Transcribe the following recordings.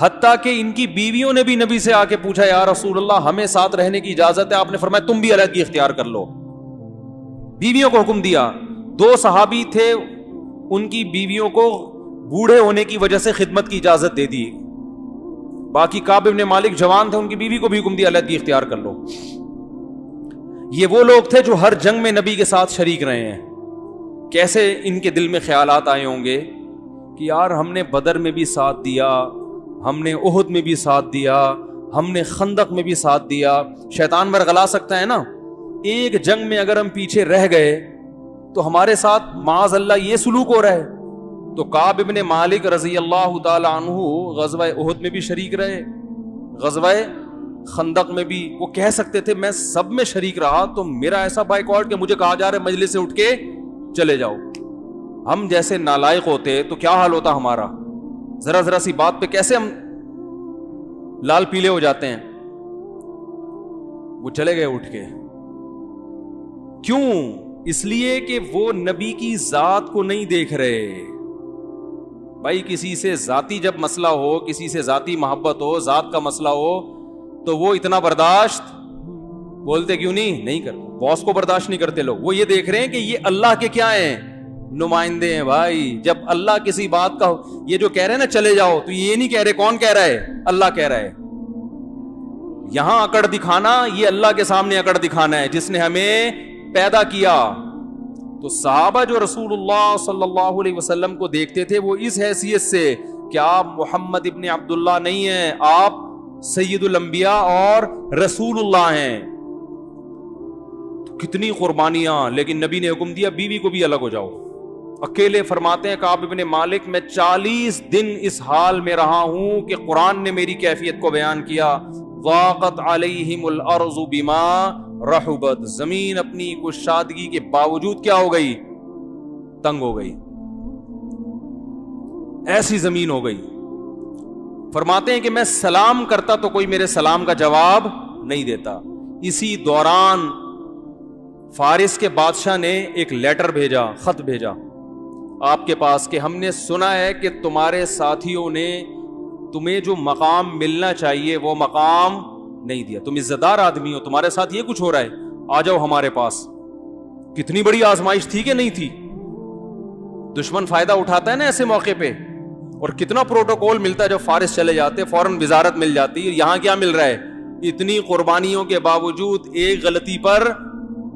حتیٰ کہ ان کی بیویوں نے بھی نبی سے آ کے پوچھا یا رسول اللہ ہمیں ساتھ رہنے کی اجازت ہے؟ آپ نے فرمایا تم بھی علیحدگی اختیار کر لو. بیویوں کو حکم دیا. 2 صحابی تھے, ان کی بیویوں کو بوڑھے ہونے کی وجہ سے خدمت کی اجازت دے دی. باقی کعب بن مالک جوان تھے, ان کی بیوی کو بھی حکم دیا علیحدگی اختیار کر لو. یہ وہ لوگ تھے جو ہر جنگ میں نبی کے ساتھ شریک رہے ہیں. کیسے ان کے دل میں خیالات آئے ہوں گے کہ یار ہم نے بدر میں بھی ساتھ دیا, ہم نے احد میں بھی ساتھ دیا, ہم نے خندق میں بھی ساتھ دیا. شیطان ورغلا سکتا ہے نا, ایک جنگ میں اگر ہم پیچھے رہ گئے تو ہمارے ساتھ معاذ اللہ یہ سلوک ہو رہا ہے. تو کعب بن مالک رضی اللہ تعالی عنہ غزوہ احد میں بھی شریک رہے, غزوہ خندق میں بھی. وہ کہہ سکتے تھے میں سب میں شریک رہا تو میرا ایسا بائیکاٹ کہ مجھے کہا جا رہا ہے مجلس سے اٹھ کے چلے جاؤ. ہم جیسے نالائق ہوتے تو کیا حال ہوتا ہمارا, ذرا ذرا سی بات پہ کیسے ہم لال پیلے ہو جاتے ہیں. وہ چلے گئے اٹھ کے. کیوں؟ اس لیے کہ وہ نبی کی ذات کو نہیں دیکھ رہے. بھائی کسی سے ذاتی جب مسئلہ ہو, کسی سے ذاتی محبت ہو, ذات کا مسئلہ ہو, تو وہ اتنا برداشت بولتے کیوں نہیں کرتے. باس کو برداشت نہیں کرتے لوگ. وہ یہ دیکھ رہے ہیں کہ یہ اللہ کے کیا ہیں, نمائندے ہیں. بھائی جب اللہ کسی بات کا, یہ جو کہہ رہے ہیں نا چلے جاؤ, تو یہ نہیں کہہ رہے. کون کہہ رہا ہے؟ اللہ کہہ رہا ہے. یہاں اکڑ دکھانا, یہ اللہ کے سامنے اکڑ دکھانا ہے جس نے ہمیں پیدا کیا. تو صحابہ جو رسول اللہ صلی اللہ علیہ وسلم کو دیکھتے تھے وہ اس حیثیت سے کہ آپ محمد ابن عبداللہ نہیں ہیں, آپ سید الانبیاء اور رسول اللہ ہیں. کتنی قربانیاں, لیکن نبی نے حکم دیا بیوی کو بھی الگ ہو جاؤ. اکیلے فرماتے ہیں کعب بن مالک میں 40 دن اس حال میں رہا ہوں کہ قرآن نے میری کیفیت کو بیان کیا. ضاقت علیہم الارض بما رحبت, زمین اپنی کشادگی کے باوجود کیا ہو گئی؟ تنگ ہو گئی. ایسی زمین ہو گئی. فرماتے ہیں کہ میں سلام کرتا تو کوئی میرے سلام کا جواب نہیں دیتا. اسی دوران فارس کے بادشاہ نے ایک لیٹر بھیجا, خط بھیجا آپ کے پاس کہ ہم نے سنا ہے کہ تمہارے ساتھیوں نے تمہیں جو مقام ملنا چاہیے وہ مقام نہیں دیا. تم عزت دار آدمی ہو, تمہارے ساتھ یہ کچھ ہو رہا ہے, آ جاؤ ہمارے پاس. کتنی بڑی آزمائش تھی کہ نہیں تھی. دشمن فائدہ اٹھاتا ہے نا ایسے موقع پہ, اور کتنا پروٹوکول ملتا ہے. جب فارس چلے جاتے فوراً وزارت مل جاتی. یہاں کیا مل رہا ہے؟ اتنی قربانیوں کے باوجود ایک غلطی پر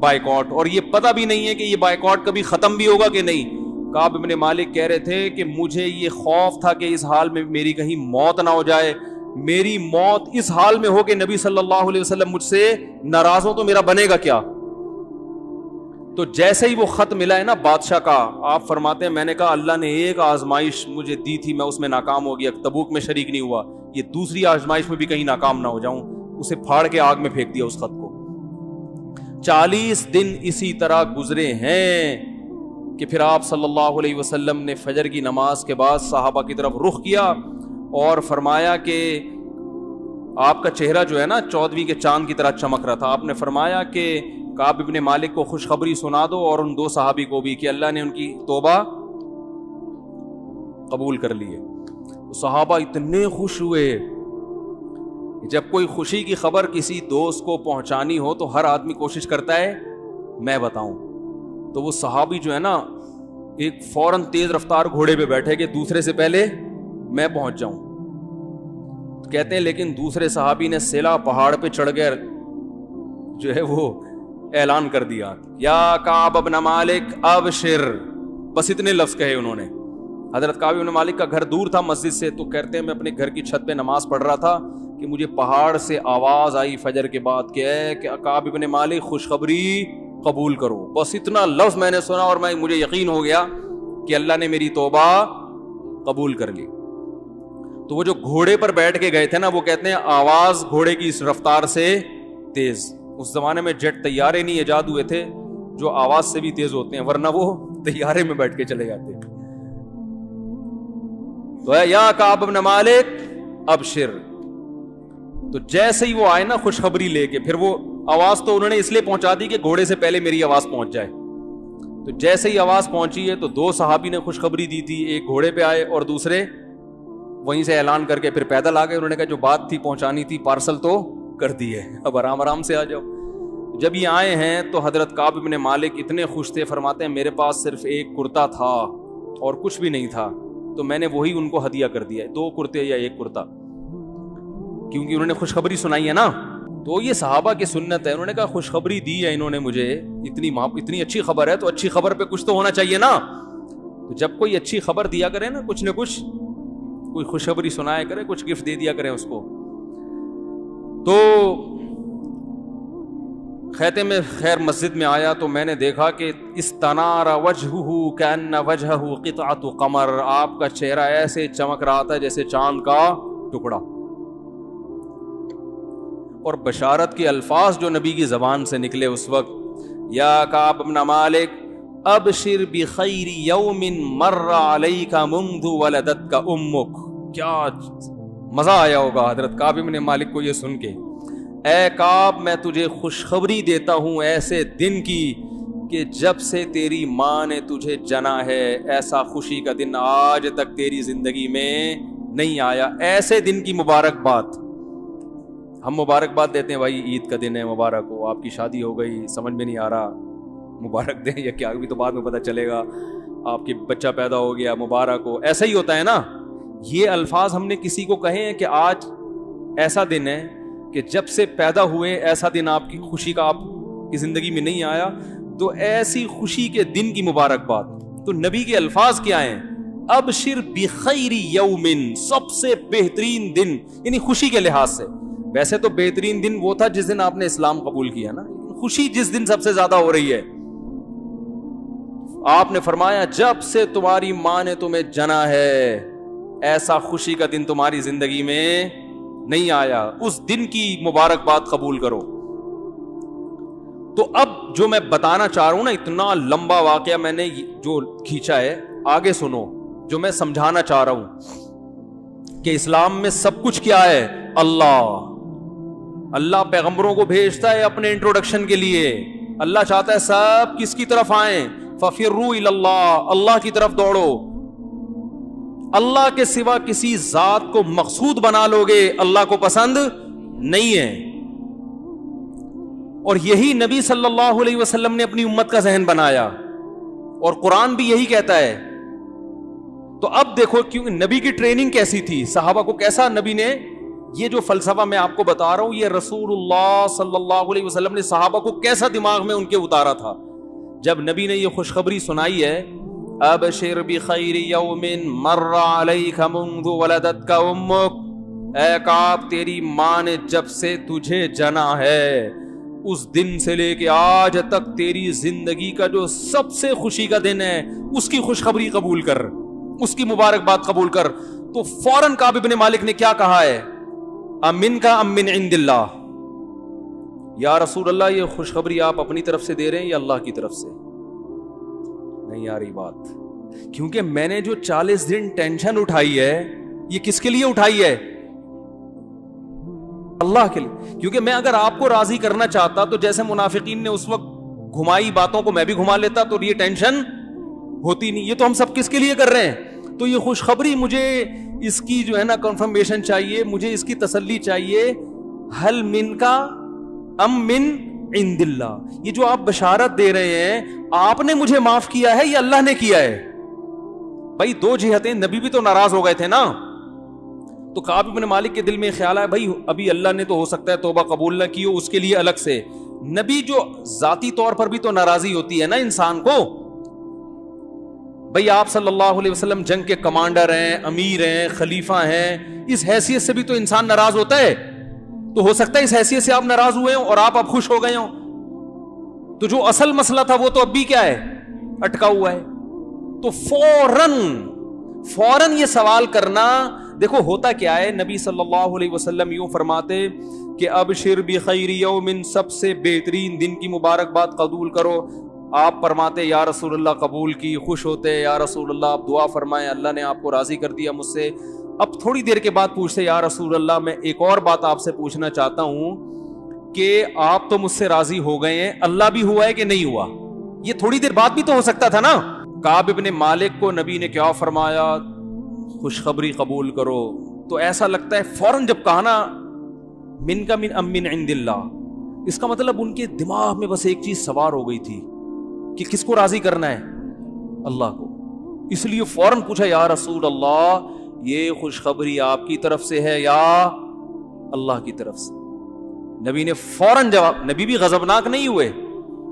بائیکاٹ, اور یہ پتہ بھی نہیں ہے کہ یہ بائیکاٹ کبھی ختم بھی ہوگا کہ نہیں. کعب بن مالک کہہ رہے تھے کہ مجھے یہ خوف تھا کہ اس حال میں میری کہیں موت نہ ہو جائے, میری موت اس حال میں ہو کہ نبی صلی اللہ علیہ وسلم مجھ سے ناراض ہو تو میرا بنے گا کیا. تو جیسے ہی وہ خط ملا ہے نا بادشاہ کا, آپ فرماتے ہیں میں نے کہا اللہ نے ایک آزمائش مجھے دی تھی, میں اس میں ناکام ہو گیا, تبوک میں شریک نہیں ہوا, یہ دوسری آزمائش میں بھی کہیں ناکام نہ ہو جاؤں. اسے پھاڑ کے آگ میں پھینک دیا اس خط کو. 40 دن اسی طرح گزرے ہیں کہ پھر آپ صلی اللہ علیہ وسلم نے فجر کی نماز کے بعد صحابہ کی طرف رخ کیا اور فرمایا کہ آپ کا چہرہ جو ہے نا 14ویں کے چاند کی طرح چمک رہا تھا. آپ نے فرمایا کہ کعب بن مالک کو خوشخبری سنا دو اور ان 2 صحابی کو بھی کہ اللہ نے ان کی توبہ قبول کر لی ہے. صحابہ اتنے خوش ہوئے. جب کوئی خوشی کی خبر کسی دوست کو پہنچانی ہو تو ہر آدمی کوشش کرتا ہے میں بتاؤں. تو وہ صحابی جو ہے نا ایک فوراً تیز رفتار گھوڑے پہ بیٹھے کہ دوسرے سے پہلے میں پہنچ جاؤں. کہتے ہیں لیکن دوسرے صحابی نے سیلا پہاڑ پہ چڑھ کر جو ہے وہ اعلان کر دیا یا کعب بن مالک ابشر, بس اتنے لفظ کہے انہوں نے. حضرت کعب بن مالک کا گھر دور تھا مسجد سے, تو کہتے ہیں میں اپنے گھر کی چھت پہ نماز پڑھ رہا تھا کہ مجھے پہاڑ سے آواز آئی فجر کے بعد کہ کعب بن مالک خوشخبری قبول کرو. بس اتنا لفظ میں نے سنا اور مجھے یقین ہو گیا کہ اللہ نے میری توبہ قبول کر لی. تو وہ جو گھوڑے پر بیٹھ کے گئے تھے نا, وہ کہتے ہیں آواز گھوڑے کی اس رفتار سے تیز. اس زمانے میں جیٹ طیارے نہیں ایجاد ہوئے تھے جو آواز سے بھی تیز ہوتے ہیں, ورنہ وہ طیارے میں بیٹھ کے چلے جاتے. تو یا کعب بن مالک ابشر. تو جیسے ہی وہ آئے نا خوشخبری لے کے, پھر وہ آواز تو انہوں نے اس لیے پہنچا دی کہ گھوڑے سے پہلے میری آواز پہنچ جائے. تو جیسے ہی آواز پہنچی ہے تو 2 صحابی نے خوشخبری دی تھی, ایک گھوڑے پہ آئے اور دوسرے وہیں سے اعلان کر کے پھر پیدل آ گئے. انہوں نے کہا جو بات تھی پہنچانی تھی پارسل تو کر دی ہے, اب آرام آرام سے آ جاؤ. جب یہ آئے ہیں تو حضرت کعب بن مالک اتنے خوش تھے, فرماتے ہیں میرے پاس صرف ایک کرتا تھا اور کچھ بھی نہیں تھا, تو میں نے وہی ان کو ہدیہ کر دیا ہے, 2 کرتے یا 1 کرتا, کیونکہ انہوں نے خوشخبری سنائی ہے نا. تو یہ صحابہ کی سنت ہے. انہوں نے کہا خوشخبری دی ہے انہوں نے مجھے, اتنی اچھی خبر ہے تو اچھی خبر پہ کچھ تو ہونا چاہیے نا. تو جب کوئی اچھی خبر دیا کرے نا, کچھ نہ کچھ کوئی خوشخبری سنایا کرے, کچھ گفٹ دے دیا کریں اس کو. تو خیمے میں خیر مسجد میں آیا تو میں نے دیکھا کہ استنار وجہہ کأن وجہہ قطعۃ قمر, آپ کا چہرہ ایسے چمک رہا تھا جیسے چاند کا ٹکڑا. اور بشارت کے الفاظ جو نبی کی زبان سے نکلے اس وقت, یا کعب بن مالک ابشر بخیر یوم مر علیک منذ ولدتک امک. کیا مزہ آیا ہوگا حضرت کعب بن مالک کو یہ سن کے. اے کعب میں تجھے خوشخبری دیتا ہوں ایسے دن کی کہ جب سے تیری ماں نے تجھے جنا ہے ایسا خوشی کا دن آج تک تیری زندگی میں نہیں آیا. ایسے دن کی مبارکباد. ہم مبارکباد دیتے ہیں بھائی عید کا دن ہے مبارک ہو, آپ کی شادی ہو گئی سمجھ میں نہیں آ رہا مبارک دیں یا کیا, بھی تو بعد میں پتہ چلے گا, آپ کی بچہ پیدا ہو گیا مبارک ہو, ایسا ہی ہوتا ہے نا. یہ الفاظ ہم نے کسی کو کہے ہیں کہ آج ایسا دن ہے کہ جب سے پیدا ہوئے ایسا دن آپ کی خوشی کا آپ کی زندگی میں نہیں آیا, تو ایسی خوشی کے دن کی مبارکباد. تو نبی کے الفاظ کیا ہیں, ابشر بخیر یومن, سب سے بہترین دن, یعنی خوشی کے لحاظ سے. ویسے تو بہترین دن وہ تھا جس دن آپ نے اسلام قبول کیا نا, خوشی جس دن سب سے زیادہ ہو رہی ہے. آپ نے فرمایا جب سے تمہاری ماں نے تمہیں جنا ہے ایسا خوشی کا دن تمہاری زندگی میں نہیں آیا, اس دن کی مبارکباد قبول کرو. تو اب جو میں بتانا چاہ رہا ہوں نا, اتنا لمبا واقعہ میں نے جو کھینچا ہے, آگے سنو جو میں سمجھانا چاہ رہا ہوں کہ اسلام میں سب کچھ کیا ہے, اللہ پیغمبروں کو بھیجتا ہے اپنے انٹروڈکشن کے لیے. اللہ چاہتا ہے سب کس کی طرف آئیں, ففروا الی اللہ, اللہ کی طرف دوڑو. اللہ کے سوا کسی ذات کو مقصود بنا لو گے اللہ کو پسند نہیں ہے. اور یہی نبی صلی اللہ علیہ وسلم نے اپنی امت کا ذہن بنایا, اور قرآن بھی یہی کہتا ہے. تو اب دیکھو کیوں نبی کی ٹریننگ کیسی تھی, صحابہ کو کیسا نبی نے, یہ جو فلسفہ میں آپ کو بتا رہا ہوں یہ رسول اللہ صلی اللہ علیہ وسلم نے صحابہ کو کیسا دماغ میں ان کے اتارا تھا. جب نبی نے یہ خوشخبری سنائی ہے, ابشر بخیر یوم مر علیک منذ ولدتک امک, اے کعب تیری ماں نے جب سے تجھے جنا ہے اس دن سے لے کے آج تک تیری زندگی کا جو سب سے خوشی کا دن ہے اس کی خوشخبری قبول کر, اس کی مبارکباد قبول کر. تو فوراً کعب بن مالک نے کیا کہا ہے, امن کا ام من عند اللہ, یا رسول اللہ یہ خوشخبری آپ اپنی طرف سے دے رہے ہیں یا اللہ کی طرف سے؟ نہیں آ رہی بات, کیونکہ میں نے جو 40 دن ٹینشن اٹھائی ہے یہ کس کے لیے اٹھائی ہے, اللہ کے لیے. کیونکہ میں اگر آپ کو راضی کرنا چاہتا تو جیسے منافقین نے اس وقت گھمائی باتوں کو میں بھی گھما لیتا تو یہ ٹینشن ہوتی نہیں. یہ تو ہم سب کس کے لیے کر رہے ہیں, تو یہ خوشخبری مجھے اس کی جو ہے نا کنفرمیشن چاہیے, مجھے اس کی تسلی چاہیے. حل من کا ام من عند اللہ, یہ جو آپ بشارت دے رہے ہیں آپ نے مجھے معاف کیا ہے یا اللہ نے کیا ہے؟ بھائی دو جہتیں, نبی بھی تو ناراض ہو گئے تھے نا. تو کعب بن مالک کے دل میں خیال آیا بھائی ابھی اللہ نے تو ہو سکتا ہے توبہ قبول نہ کی ہو, اس کے لیے الگ سے. نبی جو ذاتی طور پر بھی تو ناراضی ہوتی ہے نا انسان کو. بھئی آپ صلی اللہ علیہ وسلم جنگ کے کمانڈر ہیں, امیر ہیں, خلیفہ ہیں, اس حیثیت سے بھی تو انسان ناراض ہوتا ہے. تو ہو سکتا ہے اس حیثیت سے آپ ناراض ہوئے ہوں اور آپ اب خوش ہو گئے ہوں. تو جو اصل مسئلہ تھا وہ تو اب بھی کیا ہے, اٹکا ہوا ہے. تو فوراً یہ سوال کرنا, دیکھو ہوتا کیا ہے, نبی صلی اللہ علیہ وسلم یوں فرماتے کہ ابشر بخیر یوم, سب سے بہترین دن کی مبارکباد قبول کرو. آپ فرماتے یا رسول اللہ قبول کی, خوش ہوتے یا رسول اللہ آپ دعا فرمائیں اللہ نے آپ کو راضی کر دیا مجھ سے. اب تھوڑی دیر کے بعد پوچھتے یا رسول اللہ میں ایک اور بات آپ سے پوچھنا چاہتا ہوں کہ آپ تو مجھ سے راضی ہو گئے ہیں, اللہ بھی ہوا ہے کہ نہیں ہوا؟ یہ تھوڑی دیر بعد بھی تو ہو سکتا تھا نا. کعب بن مالک کو نبی نے کیا فرمایا, خوشخبری قبول کرو. تو ایسا لگتا ہے فوراً جب کہا نا من کا من عند اللہ, اس کا مطلب ان کے دماغ میں بس ایک چیز سوار ہو گئی تھی کہ کس کو راضی کرنا ہے, اللہ کو. اس لیے فوراً پوچھا یا رسول اللہ یہ خوشخبری آپ کی طرف سے ہے یا اللہ کی طرف سے؟ نبی نے فوراً جواب, نبی بھی غضبناک نہیں ہوئے.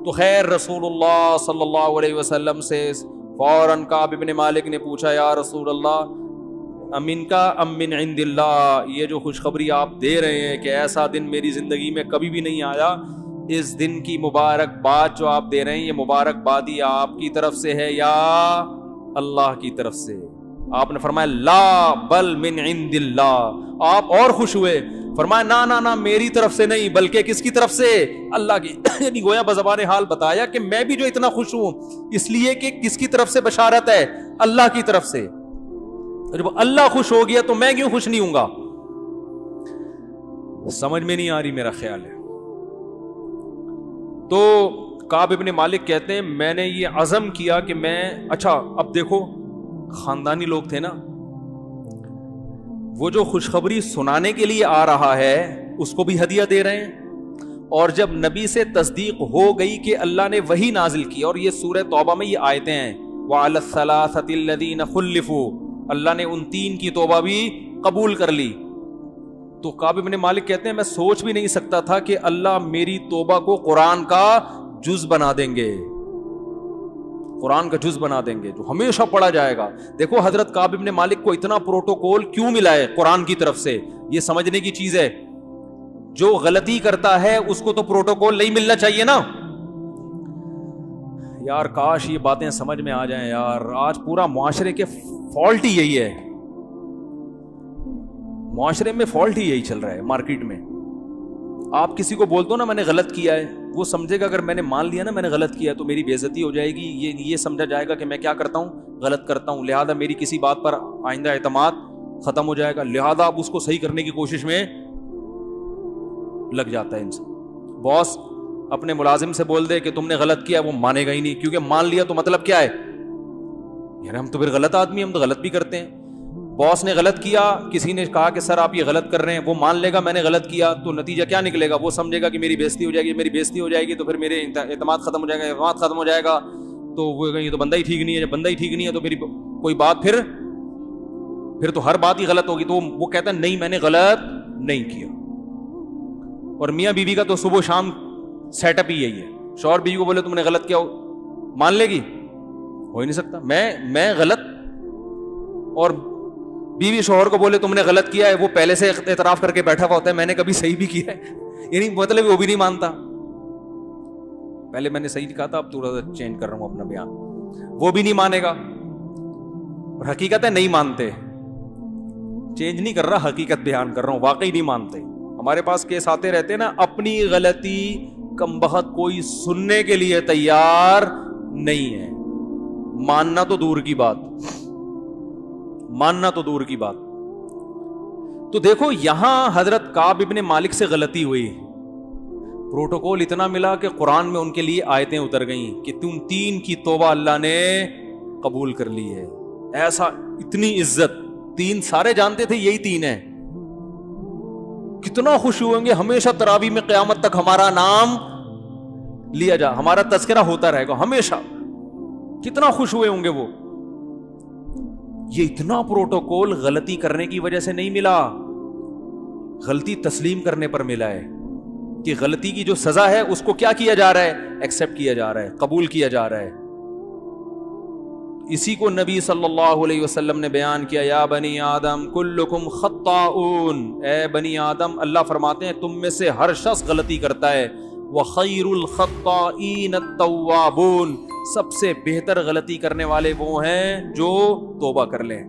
تو خیر رسول اللہ صلی اللہ علیہ وسلم سے فوراً کعب بن مالک نے پوچھا یا رسول اللہ امن کا ام من عند اللہ, یہ جو خوشخبری آپ دے رہے ہیں کہ ایسا دن میری زندگی میں کبھی بھی نہیں آیا, اس دن کی مبارک بات جو آپ دے رہے ہیں یہ مبارک بادی آپ کی طرف سے ہے یا اللہ کی طرف سے؟ آپ نے فرمایا لا بل من عند اللہ. آپ اور خوش ہوئے, فرمایا نا نا نا میری طرف سے نہیں بلکہ کس کی طرف سے؟ اللہ کی. یعنی گویا بزبان حال بتایا کہ میں بھی جو اتنا خوش ہوں اس لیے کہ کس کی طرف سے بشارت ہے؟ اللہ کی طرف سے. جب اللہ خوش ہو گیا تو میں کیوں خوش نہیں ہوں گا؟ سمجھ میں نہیں آ رہی, میرا خیال ہے. تو کعب ابن مالک کہتے ہیں میں نے یہ عزم کیا کہ میں, اچھا اب دیکھو خاندانی لوگ تھے نا, وہ جو خوشخبری سنانے کے لیے آ رہا ہے اس کو بھی ہدیہ دے رہے ہیں, اور جب نبی سے تصدیق ہو گئی کہ اللہ نے وہی نازل کی, اور یہ سورہ توبہ میں یہ آیتیں ہیں وعلی الثلاثۃ الذین خلفوا, اللہ نے ان 3 کی توبہ بھی قبول کر لی. تو کعب بن مالک کہتے ہیں میں سوچ بھی نہیں سکتا تھا کہ اللہ میری توبہ کو قرآن کا جز بنا دیں گے, قرآن کا جز بنا دیں گے جو ہمیشہ پڑھا جائے گا. دیکھو حضرت کعب بن مالک کو اتنا پروٹوکول کیوں ملا ہے قرآن کی طرف سے, یہ سمجھنے کی چیز ہے. جو غلطی کرتا ہے اس کو تو پروٹوکول نہیں ملنا چاہیے نا یار. کاش یہ باتیں سمجھ میں آ جائیں یار. آج پورا معاشرے کے فالٹ ہی یہی ہے, معاشرے میں فالٹ ہی یہی چل رہا ہے مارکیٹ میں. آپ کسی کو بول دو نا میں نے غلط کیا ہے, وہ سمجھے گا اگر میں نے مان لیا نا میں نے غلط کیا تو میری بے عزتی ہو جائے گی, یہ سمجھا جائے گا کہ میں کیا کرتا ہوں, غلط کرتا ہوں, لہذا میری کسی بات پر آئندہ اعتماد ختم ہو جائے گا. لہذا اب اس کو صحیح کرنے کی کوشش میں لگ جاتا ہے انسان. باس اپنے ملازم سے بول دے کہ تم نے غلط کیا, وہ مانے گا ہی نہیں, کیونکہ مان لیا تو مطلب کیا ہے یار ہم تو پھر غلط آدمی, ہم تو غلط بھی کرتے ہیں. باس نے غلط کیا, کسی نے کہا کہ سر آپ یہ غلط کر رہے ہیں, وہ مان لے گا میں نے غلط کیا, تو نتیجہ کیا نکلے گا؟ وہ سمجھے گا کہ میری بےزتی ہو جائے گی, میری بےزتی ہو جائے گی تو پھر میرے اعتماد ختم ہو جائے گا, اعتماد ختم ہو جائے گا تو وہ یہ تو بندہ ہی ٹھیک نہیں ہے, جب بندہ ہی ٹھیک نہیں ہے تو میری کوئی بات پھر تو ہر بات ہی غلط ہوگی. تو وہ کہتا ہے نہیں میں نے غلط نہیں کیا. اور میاں بیوی کا تو صبح شام سیٹ اپ ہی یہی ہے. شوہر بیوی کو بولے تم نے غلط کیا, مان لے گی؟ ہو ہی نہیں سکتا. میں غلط, اور بیوی شوہر کو بولے تم نے غلط کیا ہے, وہ پہلے سے اعتراف کر کے بیٹھا ہوا ہوتا ہے میں نے کبھی صحیح بھی کیا ہے, یعنی مطلب وہ بھی نہیں مانتا. پہلے میں نے صحیح کہا تھا اب تھوڑا سا چینج کر رہا ہوں اپنا بیان, وہ بھی نہیں مانے گا. اور حقیقت ہے نہیں مانتے, چینج نہیں کر رہا, حقیقت بیان کر رہا ہوں, واقعی نہیں مانتے. ہمارے پاس کیس آتے رہتے نا, اپنی غلطی کمبخت کوئی سننے کے لیے تیار نہیں ہے, ماننا تو دور کی بات, ماننا تو دور کی بات. تو دیکھو یہاں حضرت کعب ابن مالک سے غلطی ہوئی, پروٹوکول اتنا ملا کہ قرآن میں ان کے لیے آیتیں اتر گئیں کہ تم 3 کی توبہ اللہ نے قبول کر لی ہے. ایسا اتنی عزت, 3 سارے جانتے تھے یہی 3 ہیں. کتنا خوش ہوئیں گے, ہمیشہ تراویح میں قیامت تک ہمارا نام لیا جا, ہمارا تذکرہ ہوتا رہے گا ہمیشہ. کتنا خوش ہوئے ہوں گے وہ. یہ اتنا پروٹوکول غلطی کرنے کی وجہ سے نہیں ملا, غلطی تسلیم کرنے پر ملا ہے کہ غلطی کی جو سزا ہے اس کو کیا کیا جا رہا ہے, ایکسپٹ کیا جا رہا ہے, قبول کیا جا رہا ہے. اسی کو نبی صلی اللہ علیہ وسلم نے بیان کیا, یا بنی آدم کلکم خطاؤن, اے بنی آدم اللہ فرماتے ہیں تم میں سے ہر شخص غلطی کرتا ہے, وخیر الخطائین التوابون, سب سے بہتر غلطی کرنے والے وہ ہیں جو توبہ کر لیں.